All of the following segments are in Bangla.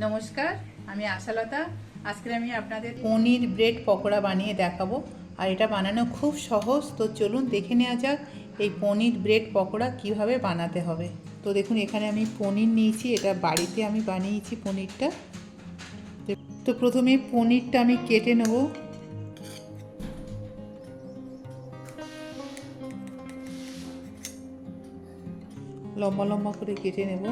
নমস্কার, আমি আশালতা। আজকে আমি আপনাদের পনির ব্রেড পকোড়া বানিয়ে দেখাবো। আর এটা বানানো খুব সহজ। তো চলুন দেখে নেওয়া যাক এই পনির ব্রেড পকোড়া কিভাবে বানাতে হবে। তো দেখুন, এখানে আমি পনির নিয়েছি, এটা বাড়িতে আমি বানিয়েছি পনিরটা। তো প্রথমে পনিরটা আমি কেটে নেব। লম্বা লম্বা করে কেটে নেব।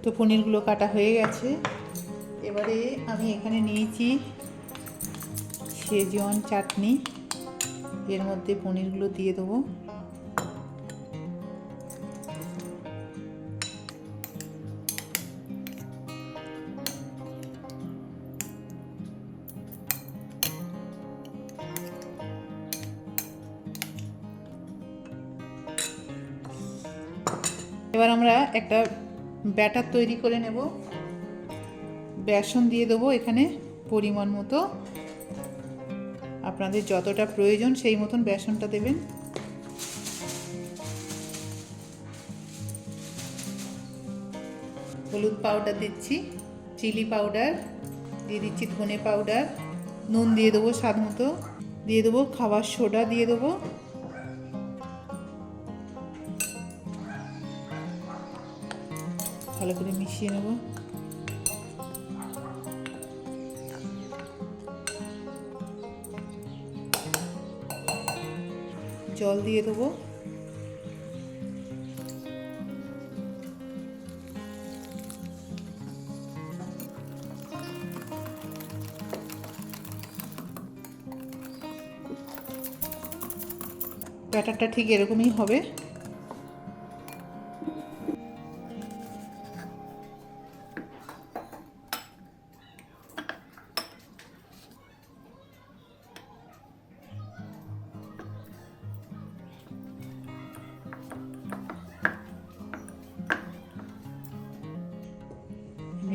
তো পনিরগুলো কাটা হয়ে গেছে। এবারে আমি এখানে নিয়েছি শেজওয়ান চাটনি। এর মধ্যে পনিরগুলো দিয়ে দেবো। এবার আমরা একটা ব্যাটার তৈরি করে নেব। বেসন দিয়ে দেবো এখানে পরিমাণ মতো। আপনাদের যতটা প্রয়োজন সেই মতন বেসনটা দেবেন। হলুদ পাউডার দিচ্ছি, চিলি পাউডার দিয়ে দিচ্ছি, ধনে পাউডার, নুন দিয়ে দেবো স্বাদ মতো, দিয়ে দেবো খাবার সোডা, দিয়ে দেবো ভালো করে মিশিয়ে নেব। জল দিয়ে দেবো। ব্যাটারটা ঠিক এরকমই হবে।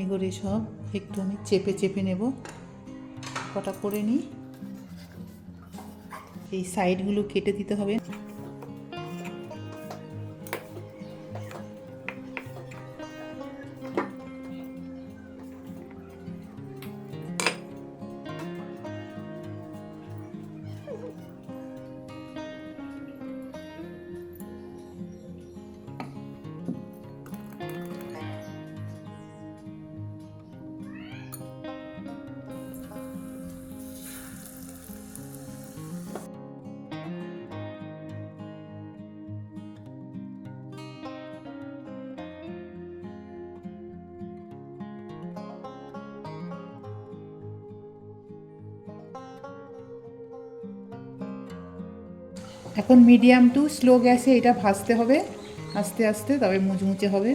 এগুলো সব একটু আমি চেপে চেপে নেব, কটা করে নিই। এই সাইডগুলো কেটে দিতে হবে। এখন মিডিয়াম টু স্লো গ্যাসে এটা ভাজতে হবে আস্তে আস্তে, তবে মুচমুচে হবে।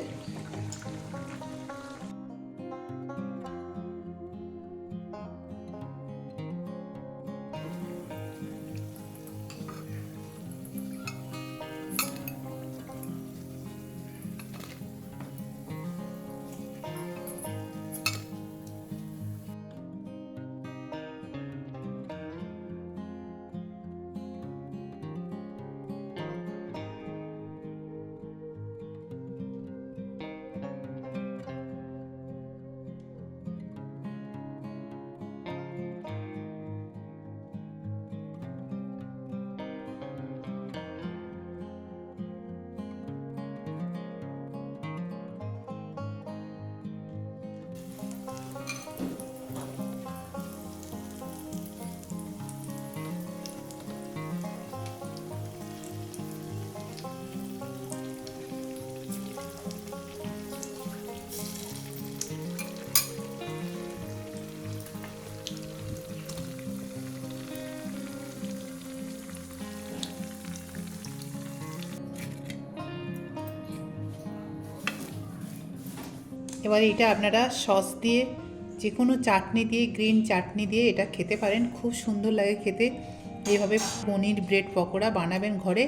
এবার এটা আপনারা সস দিয়ে, যে কোনো চাটনি দিয়ে, গ্রিন চাটনি দিয়ে এটা খেতে পারেন, খুব সুন্দর লাগে খেতে। এইভাবে পনির ব্রেড পকোড়া বানাবেন ঘরে,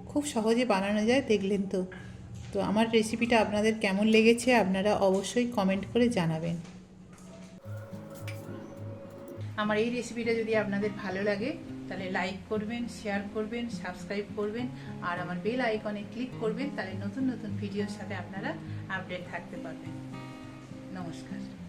খুব সহজে বানানো যায়, দেখলেন তো। তো আমার রেসিপিটা আপনাদের কেমন লেগেছে আপনারা অবশ্যই কমেন্ট করে জানাবেন। আমার এই রেসিপিটা যদি আপনাদের ভালো লাগে তাহলে লাইক করবেন, শেয়ার করবেন, সাবস্ক্রাইব করবেন, আর আমার বেল আইকনে ক্লিক করবেন, তাহলে নতুন নতুন ভিডিওর সাথে আপনারা আপডেট থাকতে পারবেন। নমস্কার।